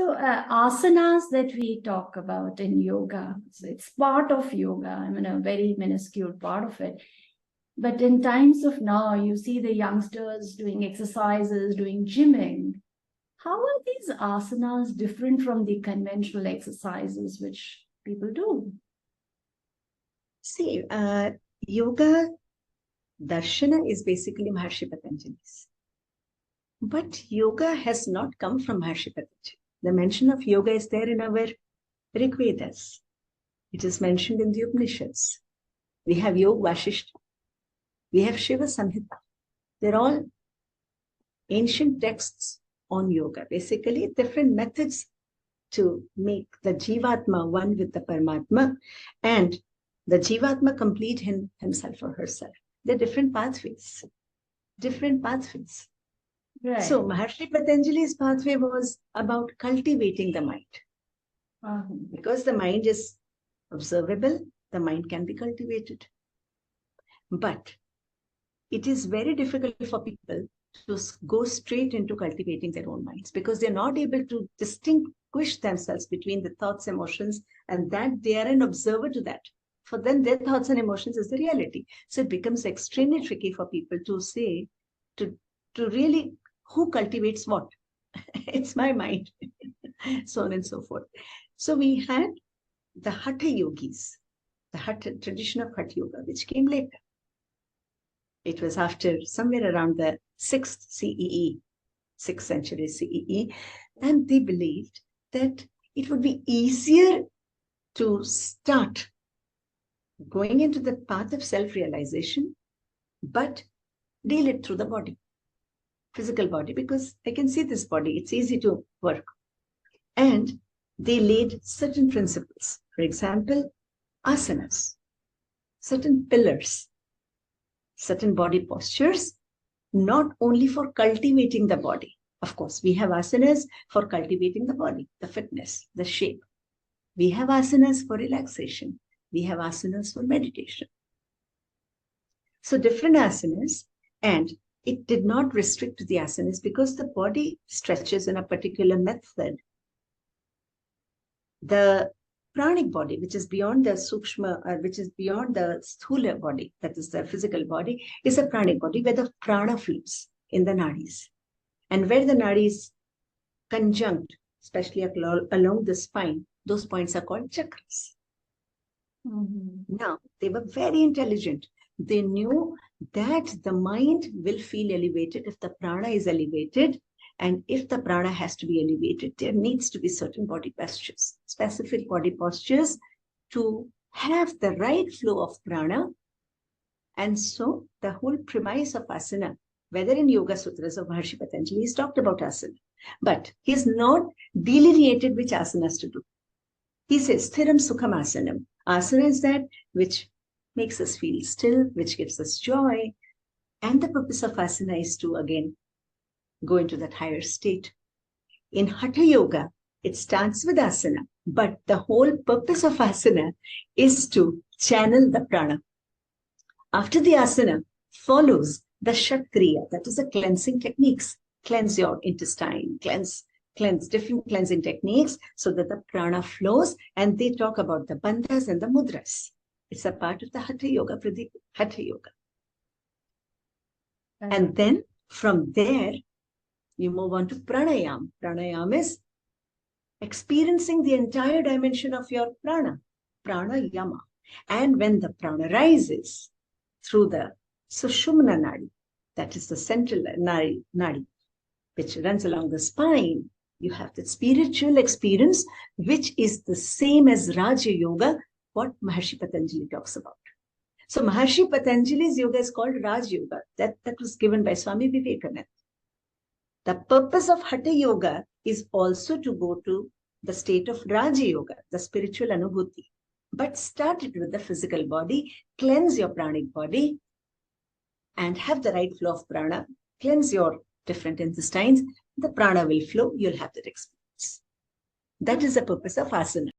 So asanas that we talk about in yoga, so it's part of yoga. I mean, a very minuscule part of it. But in times of now, you see the youngsters doing exercises, doing gymming. How are these asanas different from the conventional exercises which people do? See, yoga darshana is basically Maharshi Patanjali's. But yoga has not come from Maharshi Patanjali. The mention of yoga is there in our Rig Vedas. It is mentioned in the Upanishads. We have Yoga Vasishta. We have Shiva Samhita. They're all ancient texts on yoga. Basically, different methods to make the Jivatma one with the Paramatma and the Jivatma complete himself or herself. They're different pathways. Different pathways. Right. So Maharshi Patanjali's pathway was about cultivating the mind. Because the mind is observable, the mind can be cultivated. But it is very difficult for people to go straight into cultivating their own minds because they're not able to distinguish themselves between the thoughts, emotions, and that they are an observer to that. For them, their thoughts and emotions is the reality. So it becomes extremely tricky for people to say, to really, who cultivates what? It's my mind, so on and so forth. So we had the Hatha yogis, the Hatha tradition of Hatha yoga, which came later. It was after somewhere around the 6th CEE, 6th century CEE, and they believed that it would be easier to start going into the path of self-realization, but deal it through the body, physical body, because I can see this body, it's easy to work. And they laid certain principles, for example, asanas, certain pillars, certain body postures, not only for cultivating the body. Of course, we have asanas for cultivating the body, the fitness, the shape. We have asanas for relaxation. We have asanas for meditation. So different asanas, and it did not restrict the asanas because the body stretches in a particular method. The pranic body, which is beyond the sukshma, which is beyond the sthula body, that is the physical body, is a pranic body where the prana flows in the nadis. And where the nadis conjunct, especially along the spine, those points are called chakras. Now, they were very intelligent. They knew that the mind will feel elevated if the prana is elevated. And if the prana has to be elevated, there needs to be certain body postures, specific body postures to have the right flow of prana. And so the whole premise of asana, whether in Yoga Sutras or Maharshi Patanjali, he's talked about asana, but he's not delineated which asanas to do. He says, Sthiram Sukham Asanam. Asana is that which makes us feel still, which gives us joy. And the purpose of asana is to, again, go into that higher state. In Hatha Yoga, it starts with asana, but the whole purpose of asana is to channel the prana. After the asana follows the Shatkriya, that is the cleansing techniques. Cleanse your intestine, cleanse different cleansing techniques so that the prana flows, and they talk about the bandhas and the mudras. It's a part of the Hatha Yoga, Hatha Yoga. And then from there, you move on to pranayam. Pranayam is experiencing the entire dimension of your prana, pranayama. And when the prana rises through the sushumna nadi, that is the central nadi, which runs along the spine, you have the spiritual experience, which is the same as Raja Yoga, what Maharshi Patanjali talks about. So Maharshi Patanjali's yoga is called Raj Yoga. That was given by Swami Vivekananda. The purpose of Hatha Yoga is also to go to the state of Raja Yoga, the spiritual anubhuti. But start it with the physical body, cleanse your pranic body, and have the right flow of prana, cleanse your different intestines, the prana will flow, you'll have that experience. That is the purpose of asana.